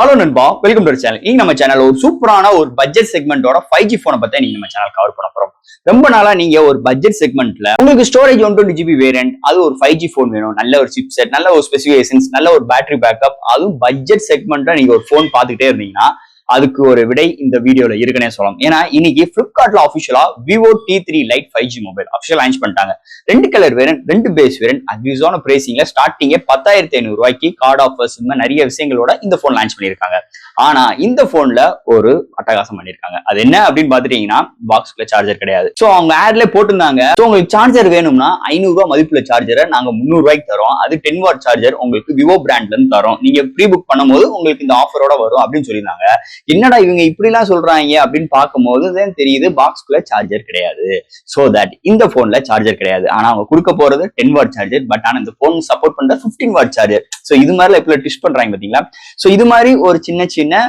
Hello நண்பா, welcome to channel. நீங்க நம்ம சேனல் ஒரு சூப்பரான ஒரு பட்ஜெட் செக்மெண்டோட 5G போனை பத்தி நீங்க நம்ம சேனல் கவர் பண்ண போறோம். ரொம்ப நாளா நீங்க ஒரு பட்ஜெட் செக்மெண்ட்ல உங்களுக்கு ஸ்டோரேஜ் 120GB வேரியன்ட், அது ஒரு 5G போன் வேணும், நல்ல ஒரு சிப் செட், நல்ல ஒரு ஸ்பெசிஃபிகேஷன்ஸ், நல்ல ஒரு பேட்டரி பேக்கப், அதுவும் பட்ஜெட் செக்மெண்ட்ல நீங்க ஒரு போன் பார்த்துக்கிட்டே இருந்தீங்கன்னா அதுக்கு ஒரு விடை இந்த வீடியோல இருக்குன்னே சொல்லலாம். ஏன்னா இன்னைக்கு பிளிப்கார்ட்ல ஆஃபிஷியலா Vivo T3 lite 5G mobile official launch பண்ணிட்டாங்க. 2 கலர் வேரியன்ட், 2 பேஸ் வேரியன்ட், அக்ரிஸான பிரைசிங்ல ஸ்டார்டிங்கே 10,500 ரூபாய்க்கு கார்டு ஆஃபர்ஸ் நிறைய விஷயங்களோட இந்த போன் லான்ச் பண்ணிருக்காங்க. ஆனா இந்த போன்ல ஒரு அட்டகாசம் பண்ணிருக்காங்க. அது என்ன அப்படின்னு பாத்துட்டீங்கன்னா பாக்ஸ்ல சார்ஜர் கிடையாது. சோ அவங்க ஆட்ல போட்டிருந்தாங்க, உங்களுக்கு சார்ஜர் வேணும்னா 500 ரூபாய் மதிப்புள்ள சார்ஜரை நாங்க 300 ரூபாய்க்கு தரோம். அது 10 வாட் சார்ஜர் உங்களுக்கு விவோ பிராண்ட்ல இருந்து தரோம். நீங்க ப்ரீ புக் பண்ணும்போது உங்களுக்கு இந்த ஆஃபரோட வரும் அப்படின்னு சொல்லியிருந்தாங்க. என்னடா இவங்க இப்படி எல்லாம் சொல்றாங்க அப்படின்னு பார்க்கும்போது தான் தெரியுது பாக்ஸ்குள்ள சார்ஜர் கிடையாது. சோ தட் இந்த போன்ல சார்ஜர் கிடையாது. ஆனா அவங்க கொடுக்க போறது 10 வாட் சார்ஜர். பட் ஆனா இந்த போன் சப்போர்ட் பண்ற 15 வாட் சார்ஜர். சோ இது மாதிரி இப்ப ட்விஸ்ட் பண்றாங்க பாத்தீங்களா. சோ இது மாதிரி ஒரு சின்ன சின்ன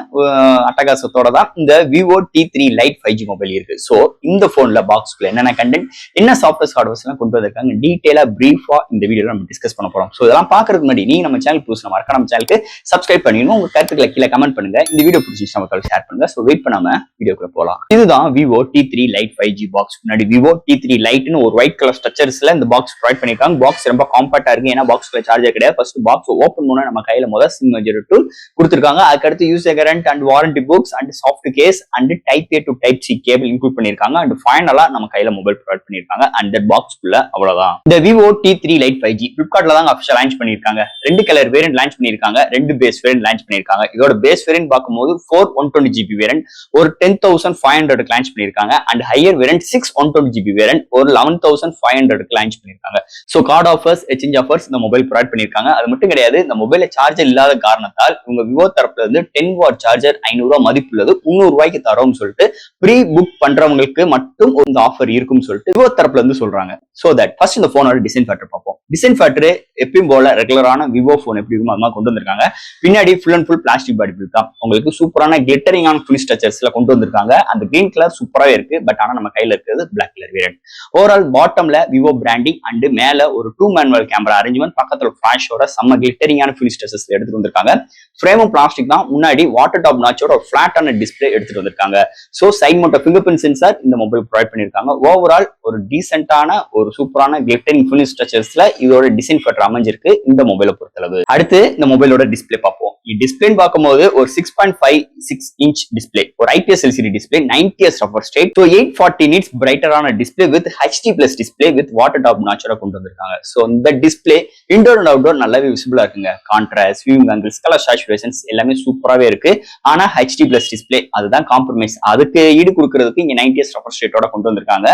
அட்டகாசத்தோட தான் இந்த Vivo T3 lite 5G mobile இருக்கு. சோ இந்த போன்ல பாக்ஸ்குள்ள என்னென்ன கண்டென்ட், என்ன சாஃப்ட்வேர் ஹார்ட்வேர்ஸ் எல்லாம் கொண்டு வந்திருக்காங்க டீடைலா பிரீஃபா இந்த வீடியோல நம்ம டிஸ்கஸ் பண்ண போறோம். சோ இதெல்லாம் பாக்குறதுக்கு முன்னாடி நீங்க நம்ம சேனல் புதுசா மறக்காம நம்ம சேனலுக்கு சப்ஸ்கிரைப் பண்ணிடணும். உங்க கருத்துக்களை கீழே கமெண்ட் பண்ணுங்க. இந்த வீடியோ பிடிச்சிச்சு நமக்கு ஷேர் பண்ணுங்க. சோ வெயிட் பண்ணாம வீடியோக்குள்ள போலாம். இதுதான் Vivo T3 lite 5G box. முன்னாடி விவோ T3 லைட்னு ஒரு ஒயிட் கலர் ஸ்ட்ரக்சர்ஸ்ல இந்த பாக்ஸ் ப்ரொவைட் பண்ணிருக்காங்க. பாக்ஸ் ரொம்ப காம்பாக்டா இருக்கு. ஏன்னா பாக்ஸ்ல சார்ஜர் கிடையாது. ஃபர்ஸ்ட் பாக்ஸ் ஓபன் பண்ணா நம்ம கையில முதல் சிம் மேஜர் டூல் கொடுத்திருக்காங்க. அதுக்கடுத்து user guarantee and warranty books and soft case and type A to type C cable include பண்ணிருக்காங்க. அண்ட் ஃபைனலா நம்ம கையில மொபைல் ப்ரொவைட் பண்ணிருக்காங்க. அண்ட் தட் பாக்ஸ்க்குள்ள அவ்வளவுதான். இந்த விவோ T3 லைட் 5G பிளிப்கார்ட்ல தான் அஃபிஷியல் லான்ச் பண்ணிருக்காங்க. 2 கலர் வேரியன்ட் லான்ச் பண்ணிருக்காங்க, 2 பேஸ் வேரியன்ட் லான்ச் பண்ணிருக்காங்க. இதோட பேஸ் வேரியன்ட் பார்க்கும்போது 4 120GB வேரியன்ட் ஒரு 10,500 லான்ச் பண்ணிருக்காங்க. And higher variant 6 120GB variant ஒரு 11,500 லான்ச் பண்ணிருக்காங்க. So card offers, exchange offers இந்த மொபைல் ப்ரொவைட் பண்ணிருக்காங்க. அது மட்டும் கிடையாது, இந்த மொபைல்ல சார்ஜர் இல்லாத காரணத்தால் உங்க விவோ தரப்புல இருந்து 10 வாட் சார்ஜர் 500 ரூபாய் மதிப்புள்ளது 300 ரூபாய்க்கு தரோம்னு சொல்லிட்டு ப்ரீ புக் பண்றவங்களுக்கு மட்டும் இந்த ஆஃபர் இருக்கும்னு சொல்லிட்டு விவோ தரப்புல இருந்து சொல்றாங்க. சோ தட் ஃபர்ஸ்ட் இந்த போனோட டிசைன் ஃபேக்டர் பார்ப்போம். டிசைன் ஃபேக்டர் எப்பயும் போல ரெகுலரான விவோ போன் எப்படி இருக்குமோ அது மாதிரி கொண்டு வந்திருக்காங்க. பின்னாடி full and full plastic body build தான். உங்களுக்கு சூப்பரான கிளிட்டரிங்கான ஃபினிஷ் டச்சர்ஸ்ல கொண்டு வந்திருக்காங்க. அந்த கிரீன் கலர் சூப்பராவே இருக்கு. பட் ஆனா நம்ம கையில இருக்கிறது பிளாக் கலர் வேரியன்ட். ஓவரால் பாட்டம்ல விவோ பிராண்டிங் அண்ட் மேல ஒரு 2 மேனுவல் கேமரா அரேஞ்ச்மெண்ட், பக்கத்துல ஃபிளாஷோட செம்ம கிளிட்டரிங்கான ஃபினிஷ் டச்சர்ஸ் எடுத்துட்டு வந்திருக்காங்க. ஃப்ரேமும் பிளாஸ்டிக் தான். முன்னாடி வாட்டர் டாப் நாச்சோட ஒரு ஃபிளாட்டான டிஸ்பிளே எடுத்துட்டு வந்திருக்காங்க. So side mount fingerprint sensor இந்த மொபைல் ப்ரொவைட் பண்ணிருக்காங்க. ஓவரால் ஒரு டீசென்டான ஒரு சூப்பரான கிளிட்டரிங் ஃபினிஷ் டச்சர்ஸ்ல இதோட டிசைன் ஃபேக்டர் அமைஞ்சிருக்கு இந்த மொபைலை பொறுத்தளவு. அடுத்து இந்த மொபைலோட டிஸ்பிளே பார்ப்போம். டிஸ்பிளே பார்க்கும்போது ஒரு 6.56 இன்ச் டிஸ்பிளே, ஒரு IPS LCD display, 90Hz refresh rate, 840 nits பிரைட்டரான display with HD+ display with water drop நாச்சோட கொண்டு வந்திருக்காங்க. சோ இந்த டிஸ்பிளே இன்டோர் அண்ட் அவுட்டோர் நல்லாவே விசிபிளா இருக்குங்க. Contrast, viewing angles, colour saturations எல்லாமே சூப்பராவே இருக்கு. ஆனா HD+ டிஸ்பிளே அதுதான் காம்ப்ரமைஸ். அதுக்கு ஈடு கொடுக்கிறதுக்கு இங்க 90Hz ரெஃப்ரெஷ் ரேட்டோட கொண்டு வந்திருக்காங்க.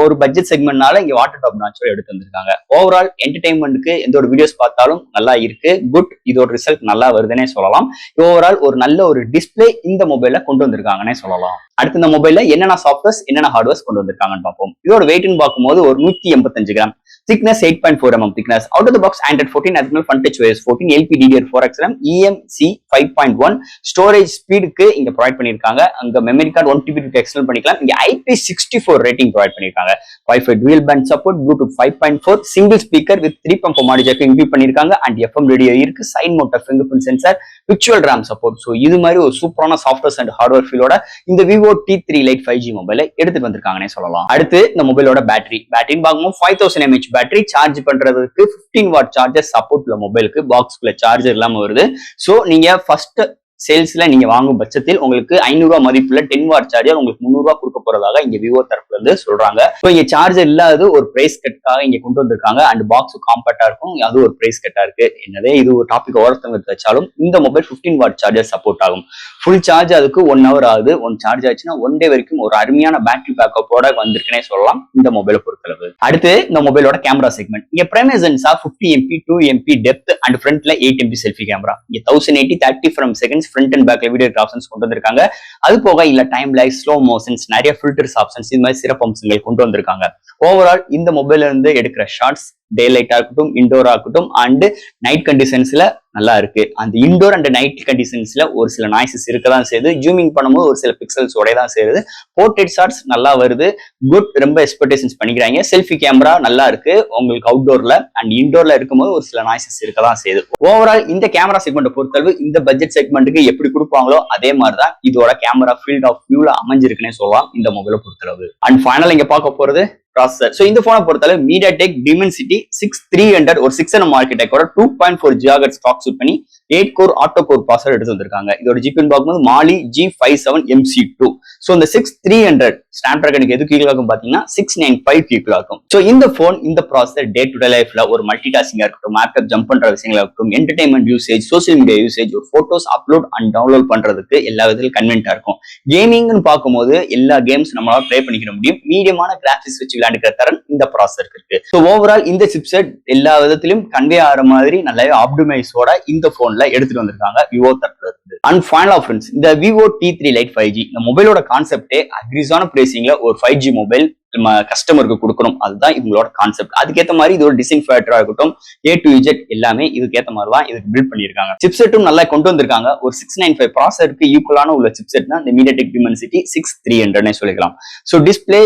ஒரு பட்ஜெட் செக்மெண்ட்னால இங்க வாட்டர் டாப் நாச்சோட எடுத்து வந்திருக்காங்க. ஓவரால் என்டர்டைன்மெண்ட்க்கு எந்த ஒரு வீடியோஸ் பார்த்தாலும் நல்லா இருக்கு. குட், இதோட ரிசல்ட் நல்லா வருதுன்னே சொல்லலாம். ஓவரால் ஒரு நல்ல ஒரு டிஸ்பிளே இந்த மொபைல்ல கொண்டு வந்திருக்காங்கன்னே சொல்லலாம். அடுத்து இந்த மொபைல்ல என்னென்ன சாஃப்ட்வேர்ஸ், என்னென்ன ஹார்ட்வேர்ஸ் கொண்டு வந்திருக்காங்கன்னு பார்ப்போம். இதோட வெயிட்னு பார்க்கும்போது ஒரு 185 gram, thickness 8.4 mm thickness, out of the box Android 14, additional fun touch OS 14, LPDDR4 XRAM, EMC 5.1, storage ஸ்பீடுக்கு இங்க ப்ரொவைட் பண்ணிருக்காங்க. அங்க மெமரி கார்டு 1TB எக்ஸ்டெண்ட் பண்ணிக்கலாம். இங்க IP64 ரேட்டிங் ப்ரொவைட் பண்ணிருக்காங்க. Wi-Fi dual band support, Bluetooth 5.4, single speaker with 3.4 audio jack include பண்ணிருக்காங்க. And FM radio இருக்கு. Side mount fingerprint sensor, virtual RAM support. So இது மாதிரி ஒரு சூப்பரான சாஃப்ட்வேர்ஸ் அண்ட் ஹார்ட்வேர் ஃபீலோட இந்த விவோ T3 லைட் 5G மொபைலை எடுத்துட்டு வந்திருக்காங்கன்னே சொல்லலாம். அடுத்து இந்த மொபைலோட பேட்டரின்னு பார்க்கும்போது 5000 mAh பேட்டரி. சார்ஜ் பண்றதுக்கு 15 வாட் சார்ஜர் சப்போர்ட் உள்ள மொபைலுக்கு பாக்ஸ்குள்ள சார்ஜர் இல்லாம வருது. சோ நீங்க ஃபர்ஸ்ட் சேல்ஸ்ல நீங்க வாங்கும் பட்சத்தில் உங்களுக்கு 500 ரூபாய் மதிப்புல 10 வாட் சார்ஜர் உங்களுக்கு 300 ரூபாய் கொடுக்க போறதாக இங்க விவோ தரப்புல இருந்து சொல்றாங்க. சோ இங்க சார்ஜர் இல்லாத ஒரு பிரைஸ் கட்டாக இங்க கொண்டு வந்திருக்காங்க. அண்ட் பாக்ஸ் காம்பாக்டா இருக்கும், அது ஒரு பிரைஸ் கட்டா இருக்கு. என்னதே இது ஒரு டாபிக் ஓரத்தவங்க வச்சாலும் இந்த மொபைல் 15 வாட் சார்ஜர் சப்போர்ட் ஆகும். ஃபுல் சார்ஜ் அதுக்கு 1 hour ஆகுது. ஒன் சார்ஜ் ஆச்சுன்னா 1 day வரைக்கும் ஒரு அருமையான பேட்டரி பேக்கப்போட வந்திருக்குன்னே சொல்லலாம் இந்த மொபைலை பொறுத்தளவு. அடுத்து இந்த மொபைலோட கேமரா செக்மெண்ட். இங்க primary sensor 50MP 2MP depth and ஃப்ரண்ட்ல 8MP செல்ஃபி கேமரா. இங்க 1080 30 frames seconds ஃப்ரண்ட் அண்ட் பேக்ல வீடியோ ஆப்ஷன்ஸ் கொண்டு வந்திருக்காங்க. அது போக இல்ல டைம் லைஃப், ஸ்லோ மோஷன்ஸ், நிறைய ஃபில்டர்ஸ் ஆப்ஷன்ஸ், இது மாதிரி சிறப்பு அம்சங்கள் கொண்டு வந்திருக்காங்க. ஓவரால் இந்த மொபைல்ல இருந்து எடுக்கிற ஷார்ட்ஸ் டே லைட்டா இருக்கட்டும், இண்டோரா இருக்கட்டும் அண்ட் நைட் கண்டிஷன்ஸ்ல நல்லா இருக்கு. அந்த இண்டோர் அண்ட் நைட் கண்டிஷன்ஸ்ல ஒரு சில நாய்ஸஸ் இருக்கதான் செய்யுது. ஜூமிங் பண்ணும்போது ஒரு சில பிக்சல்ஸ் உடையதான் செய்யுது. போர்ட்ரேட் ஷாட்ஸ் நல்லா வருது. குட், ரொம்ப எக்ஸ்பெக்டேஷன்ஸ் பண்ணிக்கிறாங்க. செல்ஃபி கேமரா நல்லா இருக்கு உங்களுக்கு அவுட்டோர்ல அண்ட் இண்டோர்ல இருக்கும்போது ஒரு சில நாய்ஸஸ் இருக்கதான் செய்யுது. ஓவரால் இந்த கேமரா செக்மெண்ட் பொறுத்தளவு இந்த பட்ஜெட் செக்மெண்ட்டுக்கு எப்படி கொடுப்பாங்களோ அதே மாதிரிதான் இதோட கேமரா ஃபீல்ட் ஆஃப் வியூல அமைஞ்சிருக்குன்னே சொல்லலாம் இந்த மொபைலை பொறுத்தளவு. அண்ட் ஃபைனல் இங்க பார்க்க போறது ப்ராசஸர். சோ இந்த போனை பொறுத்தளவு MediaTek Dimensity 6300 ஒரு 6nm ஆர்கிடெக்டோட 2.4 GHz கிளாக் சூட் பண்ணி 8 கோர் ஆட்டோ கோர் ப்ராசஸர் எடுத்து வந்திருக்காங்க. இதோட ஜிபின்னு பார்க்கும்போது Mali G57 MC2. சோ இந்த 6300 ஸ்னாப்டிராகனுக்கு எது கீழே இருக்கும் பாத்தீங்கன்னா 695 கீழே இருக்கும். சோ இந்த போன் இந்த ப்ராசஸர் டே டு டே லைஃப்ல ஒரு மல்டி டாஸ்கிங்கா இருக்கட்டும், லேப்டாப் ஜம்ப் பண்ற விஷயங்களா இருக்கட்டும், entertainment usage, social media usage, ஒரு போட்டோஸ் அப்லோட் அண்ட் டவுன்லோட் பண்றதுக்கு எல்லா விதத்திலும் கன்வென்ட்டா இருக்கும். கேமிங்னு பார்க்கும்போது எல்லா கேம்ஸ் நம்மளால ப்ளே பண்ணிக்க முடியும். மீடியமான கிராபிக்ஸ் வச்சு விளையாண்டுக்கிற தரன் இந்த ப்ராசஸருக்கு இருக்கு. ஸோ ஓவரால் இந்த சிப்செட் எல்லா விதத்திலும் கன்வே ஆகிற மாதிரி நல்லாவே ஆப்டிமைஸோட இந்த போன்ல எடுத்துட்டு வந்திருக்காங்க விவோ தரப்புல இருந்து. அண்ட் ஃபைனலா ஃப்ரெண்ட்ஸ், இந்த விவோ T3 Lite 5G இந்த மொபைலோட கான்செப்டே அக்ரிஸான பிரைசிங்ல ஒரு 5G மொபைல் நம்ம கஸ்டமருக்கு கொடுக்கணும், அதுதான் இவங்களோட கான்செப்ட். அதுக்கேற்ற மாதிரி இது ஒரு டிசைன் ஃபேக்டரா இருக்கட்டும், A to Z எல்லாமே இதுக்கேற்ற மாதிரி தான் இதுக்கு பில்ட் பண்ணியிருக்காங்க. சிப்செட்டும் நல்லா கொண்டு வந்திருக்காங்க. ஒரு 695 ப்ராசஸருக்கு ஈக்குவலான உள்ள சிப்செட்னா இந்த MediaTek Dimensity 6300 சொல்லிக்கலாம். ஸோ டிஸ்பிளே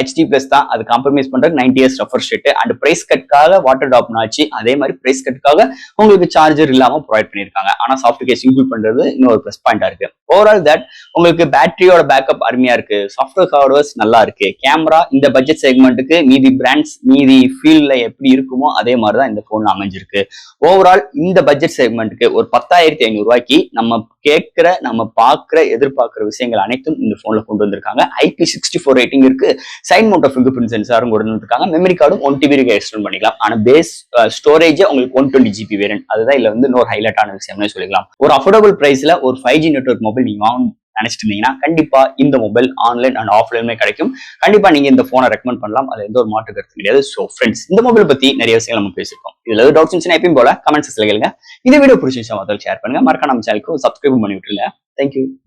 HD+ தான், அது காம்ப்ரமைஸ் பண்றது 90 years refresh rate and price கட்காக வாட்டர் டாப் ஆச்சு. அதே மாதிரி பிரைஸ் கட்காக உங்களுக்கு சார்ஜர் இல்லாம ப்ரொவைட் பண்ணிருக்காங்க. ஆனா சாஃப்ட் கேஸ் இன்க்ளூட் பண்றது இன்னொரு பிளஸ் பாயிண்டா இருக்கு. ஓவரால் தட் உங்களுக்கு பேட்டரியோட பேக்கப் அருமையா இருக்கு, சாஃப்ட்வேர் ஹார்ட்வேர்ஸ் நல்லா இருக்கு, கேமரா இந்த பட்ஜெட் செக்மெண்ட்டுக்கு மீதி பிராண்ட்ஸ் மீதி ஃபீல்ட்ல எப்படி இருக்குமோ அதே மாதிரிதான் இந்த போன்ல அமைஞ்சிருக்கு. ஓவரால் இந்த பட்ஜெட் செக்மெண்ட்டுக்கு ஒரு 10,500 ரூபாய்க்கு நம்ம கேட்கிற நம்ம பார்க்கிற எதிர்பார்க்கிற விஷயங்கள் அனைத்தும் இந்த போன்ல கொண்டு வந்திருக்காங்க. IP64 ரேட்டிங் இருக்கு. சைட் மவுண்ட் ஃபிங்கர் பிரிண்ட் சென்சாரும் கொண்டு வந்திருக்காங்க. மெமரி கார்டும் 1 TB எக்ஸ்டெண்ட் பண்ணிக்கலாம். ஆனா பேஸ் ஸ்டோரேஜ் உங்களுக்கு 120 GB வேரியன்ட், அதுதான் இதுல வந்து இன்னொரு ஹைலைட்டான விஷயம்னு சொல்லிக்கலாம். ஒரு அஃபோர்டபுள் பிரைஸ்ல ஒரு 5G நெட்வொர்க் மொபைல் நீங்க நினைச்சிட்டு இருந்தீங்கன்னா கண்டிப்பா இந்த மொபைல் ஆன்லைன் அண்ட் ஆஃப்லைனுமே கிடைக்கும். கண்டிப்பா நீங்க இந்த போனை ரெக்கமெண்ட் பண்ணலாம், அது எந்த ஒரு மாற்று கருத்து கிடையாது. சோ ஃப்ரெண்ட்ஸ், இந்த மொபைல் பத்தி நிறைய விஷயங்கள் நம்ம பேசிருக்கோம். இதுல ஏதாவது டவுட்ஸ் இருந்துச்சுன்னா எப்பயும் போல கமெண்ட் செக்ஷன்ல கேளுங்க. இந்த வீடியோ பிடிச்சிருந்தா ஷேர் பண்ணுங்க. மறக்காம நம்ம சேனலுக்கு சப்ஸ்கிரைப் பண்ணி விட்டுருங்க. தேங்க்யூ.